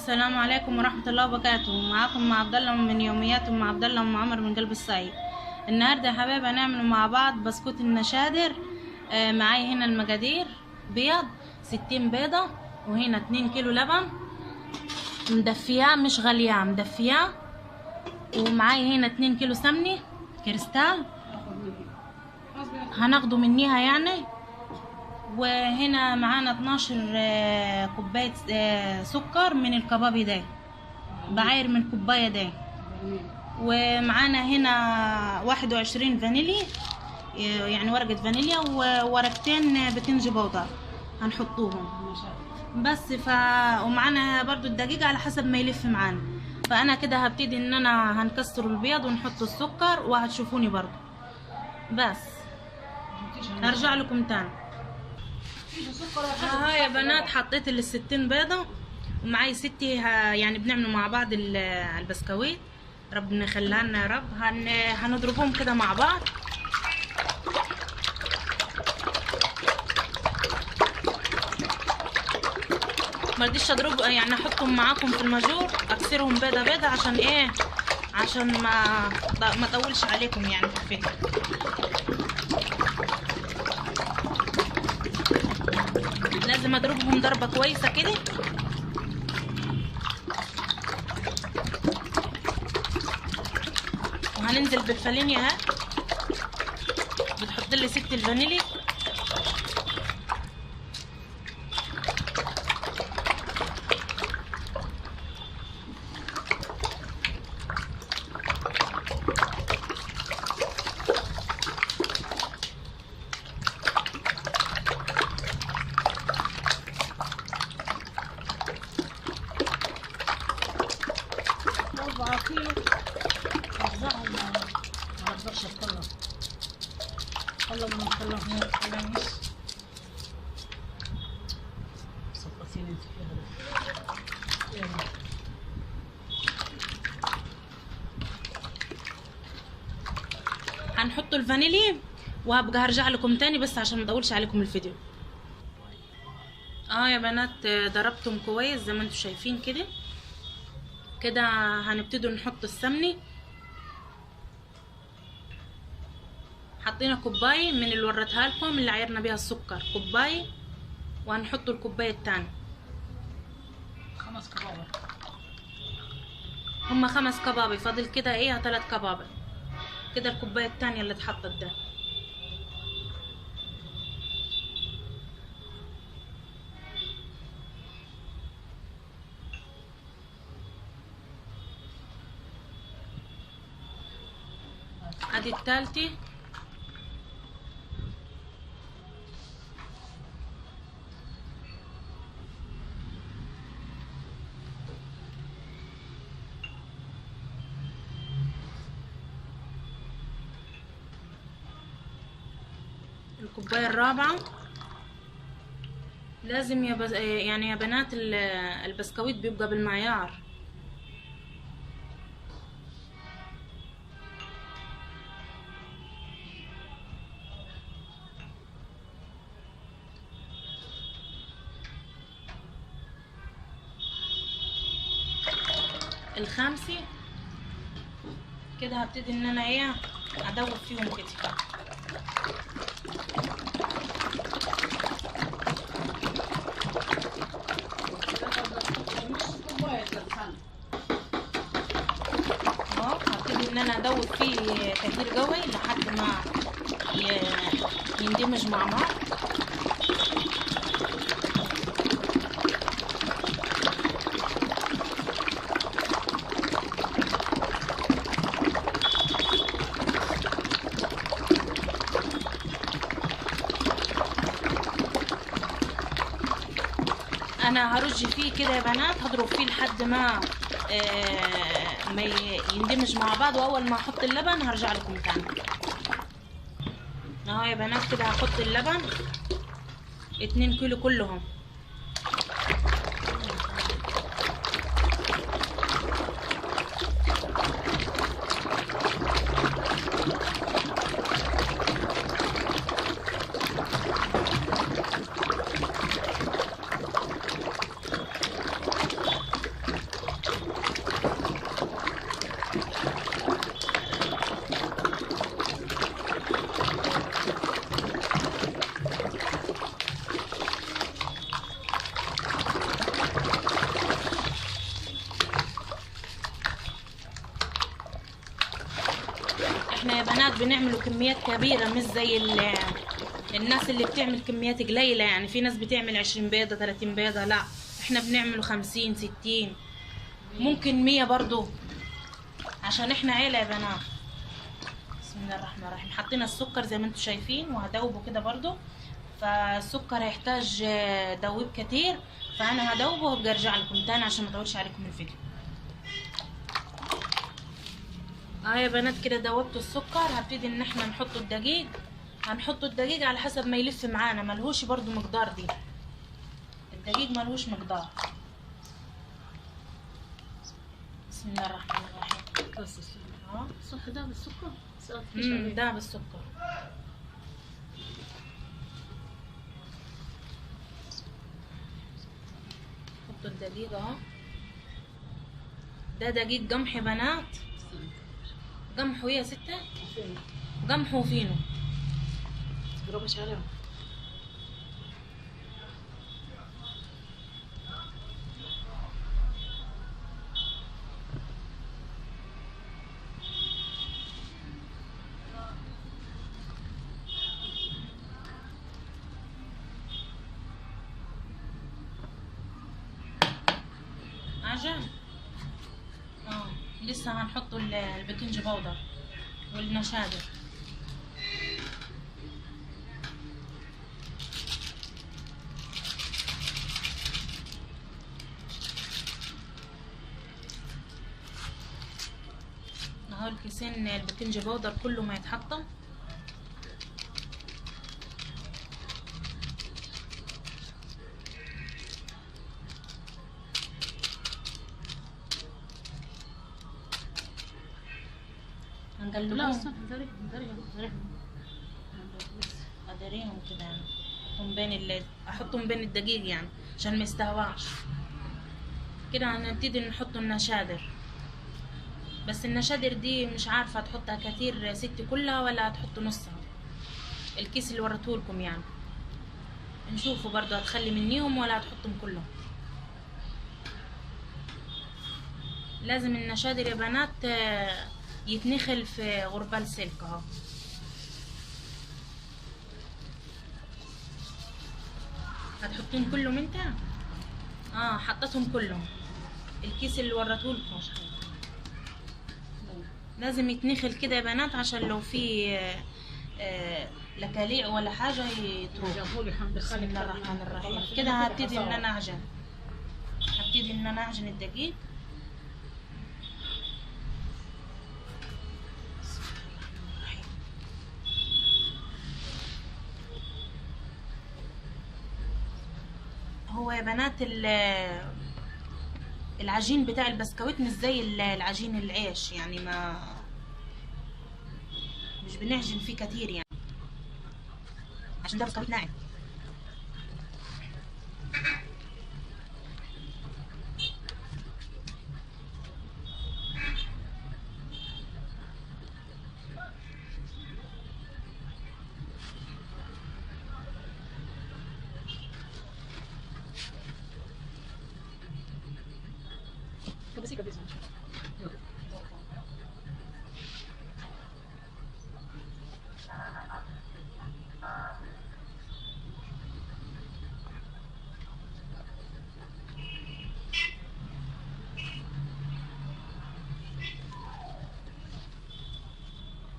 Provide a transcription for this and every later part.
السلام عليكم ورحمة الله وبركاته. معاكم مع عبد الله من يوميات مع عبد الله ام عمر من قلب الصعيد. النهارده يا حبايبي هنعمل مع بعض بسكوت النشادر. معايا هنا المقادير: بيض 60 بيضة، وهنا 2 كيلو لبن مدفياه مش غلياه مدفياه، ومعايا هنا 2 كيلو سمنة كريستال هناخده منيها يعني، وهنا معانا 12 كوباية سكر من الكبابي ده، بعاير من كوباية ده، ومعانا هنا 21 فانيليا، يعني ورقة فانيليا وورقتين بيكنج باودر هنحطوهم بس. ومعانا برضو الدقيق على حسب ما يلف معانا. فانا كده هبتدي ان انا هنكسر البيض ونحط السكر وهتشوفوني برضو، بس هرجع لكم تاني. ها يا بنات حطيت ال60 بيضة، ومعايا ستي يعني بنعمل مع بعض البسكويت، ربنا يخليها لنا يا رب. هنضربهم كده مع بعض. مرضيش اضرب يعني احطهم معاكم في الماجور، اكسرهم بيضة بيضة عشان ايه؟ عشان ما اطولش عليكم يعني في الفيديو. لازم اضربهم ضربة كويسة كده. وهننزل بالفانيليا اهي، بتحط لي ست الفانيليا. هنحط الفانيليا وهبقى هرجع لكم تاني بس عشان ما اطولش عليكم الفيديو. يا بنات ضربتهم كويس زي ما انتم شايفين كده. كده هنبتدي نحط السمنه. حطينا كوبايه من اللي وريتها لكم اللي عيرنا بيها السكر، كوبايه، وهنحط الكوبايه الثانيه. 5 كبابة، هما 5 كبابي، فاضل كده ايه 3 كبابي. كده الكوبايه الثانيه اللي اتحطت ده. ادي الثالثه. الكوبايه الرابعه. لازم يعني يا بنات البسكويت بيبقى بالمعيار. الخامسه. كده هبتدي ان انا ايه ادوب فيهم كده. هبتدي ان انا ادوب فيه كتير قوي لحد ما يندمج مع بعض. انا هرج فيه كده يا بنات، هضرب فيه لحد ما ما يندمج مع بعض، واول ما احط اللبن هرجع لكم تاني. يا بنات كده هحط اللبن 2 كيلو كلهم. احنا يا بنات بنعملوا كميات كبيرة، مش زي الناس اللي بتعمل كميات قليلة. يعني في ناس بتعمل 20 بيضة 30 بيضة، لا احنا بنعمله 50 60 ممكن 100 برضو، عشان احنا عيلة يا بنات. بسم الله الرحمن الرحيم. حطينا السكر زي ما انتم شايفين وهدوبه كده برضو. فالسكر هيحتاج دوب كتير، فانا هدوبه وابقى ارجع لكم تاني عشان ما اطولش عليكم الفيديو. يا بنات كده دوبت السكر. هبتدي ان احنا نحط الدقيق. هنحط الدقيق على حسب ما يلف معانا، ملهوش برضو مقدار. دي الدقيق ملهوش مقدار. بسم الله الرحمن الرحيم. بس صح ده بالسكر؟ ده بالسكر. حطوا الدقيق اهو. ده دقيق قمح يا بنات. قمحه يا ستة، قمحه وفينو. تضربش عليهم. عجن. لسه هنحط البيكنج باودر والنشادر. اهو الكيسين البيكنج باودر كله ما يتحطم. هنقلبهم. اداريهم كده يعني. احطهم بين الدقيق يعني عشان ما يستهواش. كده هنبتدي نحط النشادر. بس النشادر دي مش عارفه هتحطها كتير ستي كلها ولا هتحط نصها. الكيس اللي وريتهولكم يعني نشوفوا برضو هتخلي منيهم ولا هتحطهم كلهم. لازم النشادر يا بنات يتنخل في غربال سلك اهو. هتحطين كلهم انت؟ حطيتهم كلهم. الكيس اللي وريتهولكم لازم يتنخل كده يا بنات عشان لو في لكاليع ولا حاجه يتروح. بسم الله الرحمن الرحيم. كده هبتدي ان انا اعجن. الدقيق. هو يا بنات العجين بتاع البسكويت مش زي العجين العيش، يعني مش بنعجن فيه كتير يعني عشان ده بسكويت ناعم.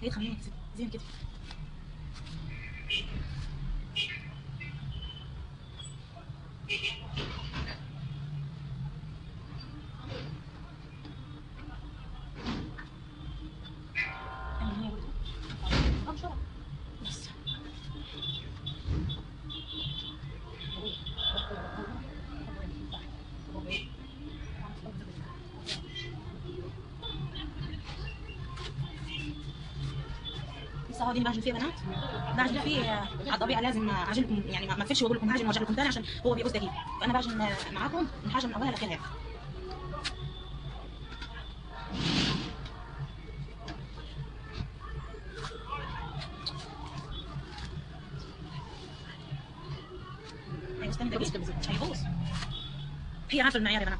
هي خليني زين كده. لسه دي بعجن فيه يا بنات. بعجن فيه على الطبيعه. لازم اعجنكم يعني ما اقفلش واقول لكم هاجن وارجع لكم تاني عشان هو بيعوز دقيق. فانا بعجن معاكم من حاجه من اولها لاخرها. استنى دقيق هيبوظ. هي عارفه المعيار يا بنات.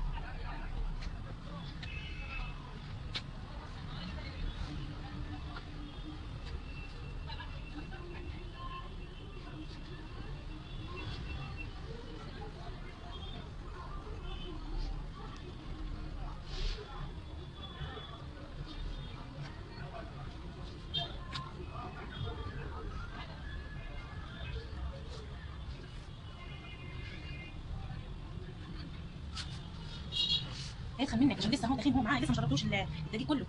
هيتخن منك عشان لسه هو داخل، هو معاه لسه ما شربتوش الدقيق كله.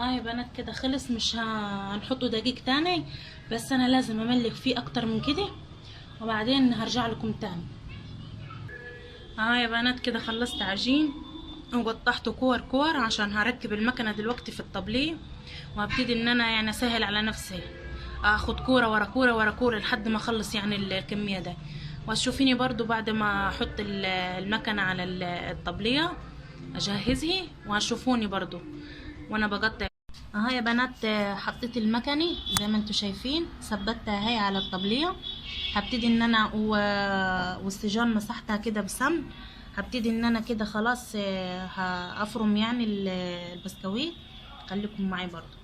يا بنات كده خلص، مش هنحطه دقيق تاني، بس انا لازم املك فيه اكتر من كده وبعدين هرجع لكم تاني. يا بنات كده خلصت عجين وقطعته كور كور عشان هركب المكنه دلوقتي في الطبليه، وهبتدي ان انا يعني اسهل على نفسي، اخد كوره ورا كوره ورا كوره لحد ما اخلص يعني الكميه ده. وهتشوفيني برضو بعد ما احط المكنه على الطبليه اجهزها، وهتشوفوني برضو وانا بقطع. يا بنات حطيت المكني زي ما انتوا شايفين، ثبتها هي على الطبليه. هبتدي ان انا والسجان مسحتها كده بسمن. هبتدي ان انا كده خلاص هافرم يعني البسكويت. خليكم معي برضو.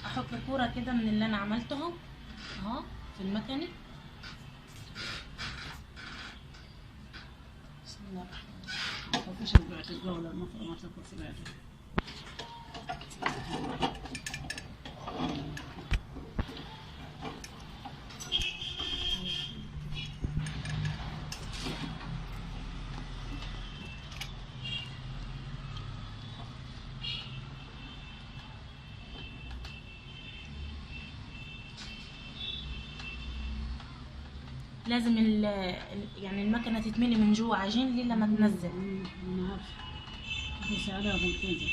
احط كوره كده من اللي انا عملتهم اهو في المكني. بسم الله الرحمن مفيش رجعت الجولة المفروض ما تاكل في العجل. لازم يعني المكنه تتملي من جوه عجين ليه لما تنزل. انا عارفة بس عليها بنتنزل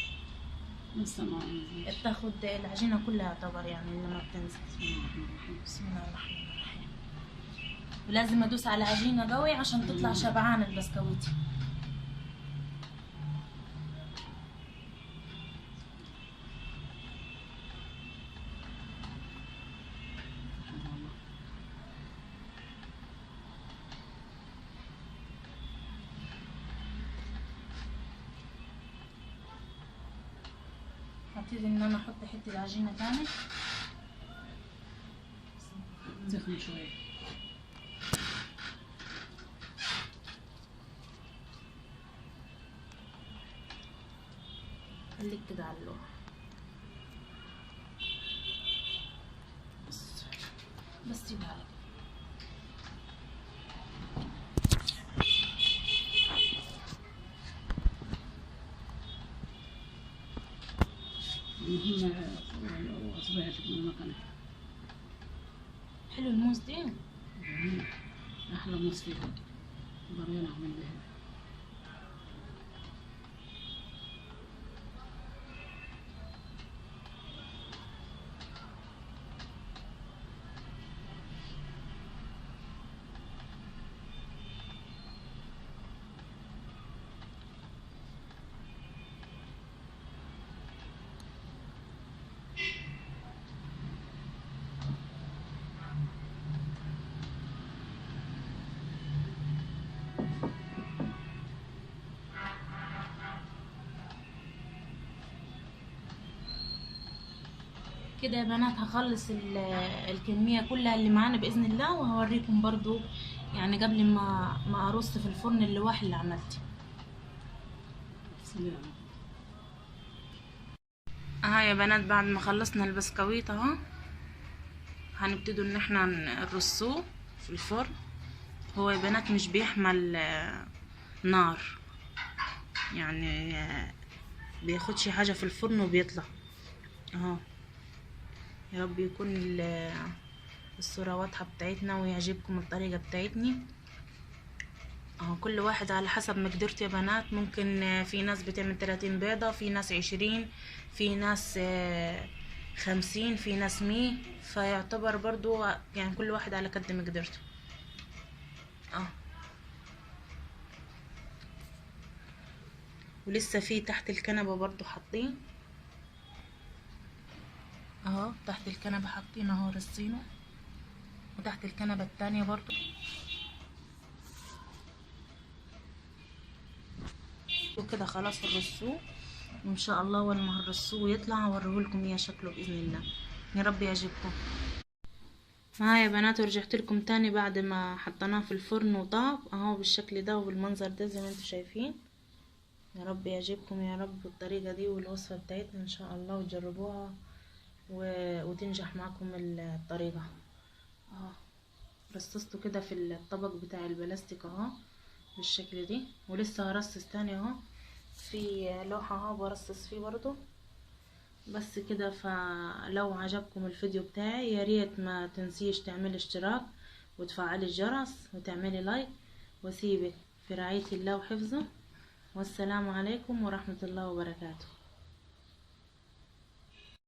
لسه ما نزلش. بتاخد العجينه كلها طبعا يعني لما بتنزل. بسم الله الرحمن الرحيم. ولازم ادوس على عجينه قوي عشان تطلع شبعانه البسكويت. هبتدي ان انا احط حته عجينه تاني. تخن شوية. خليك كده على اللوح بس سيبها على كده. المهم أصبحت من المكنة. حلو الموز دي. أحلى موز فيها. بريان أعمل بها. كده يا بنات هخلص الكمية كلها اللي معانا بإذن الله، وهوريكم برضو يعني قبل ما أرص في الفرن اللوح اللي عملته. سلام. يا بنات بعد ما خلصنا البسكويت اهو، هنبتدوا ان احنا نرصوه في الفرن. هو يا بنات مش بيحمل نار، يعني بياخدش حاجة في الفرن وبيطلع اهو. يا رب يكون الصورة واضحة بتاعتنا ويعجبكم الطريقة بتاعتني اهو. كل واحد على حسب مقدرته يا بنات. ممكن في ناس بتعمل 30 بيضة، في ناس 20، في ناس 50، في ناس 100. فيعتبر برضو يعني كل واحد على قد مقدرته اه. ولسه في تحت الكنبة برضو حاطين اهو، تحت الكنبة حاطين اهو رصينه، وتحت الكنبة التانية برضو. وكده خلاص الرسوه، وان شاء الله اول ما هنرسوه ويطلع هوريهولكم اياه شكله باذن الله. يا رب يعجبكم. يا بنات ورجعت لكم تاني بعد ما حطيناه في الفرن وطاب اهو بالشكل ده وبالمنظر ده زي ما انتم شايفين. يا رب يعجبكم يا رب بالطريقه دي والوصفه بتاعتنا ان شاء الله، وتجربوها وتنجح معكم الطريقه اهو. رصصته كده في الطبق بتاع البلاستيك اهو بالشكل دي، ولسه هرصص تاني اهو في لوحة اهو برصص فيه برضو. بس كده، فلو عجبكم الفيديو بتاعي يا ريت ما تنسيش تعملي اشتراك وتفعلي الجرس وتعملي لايك، وسيبك في رعاية الله وحفظه، والسلام عليكم ورحمة الله وبركاته.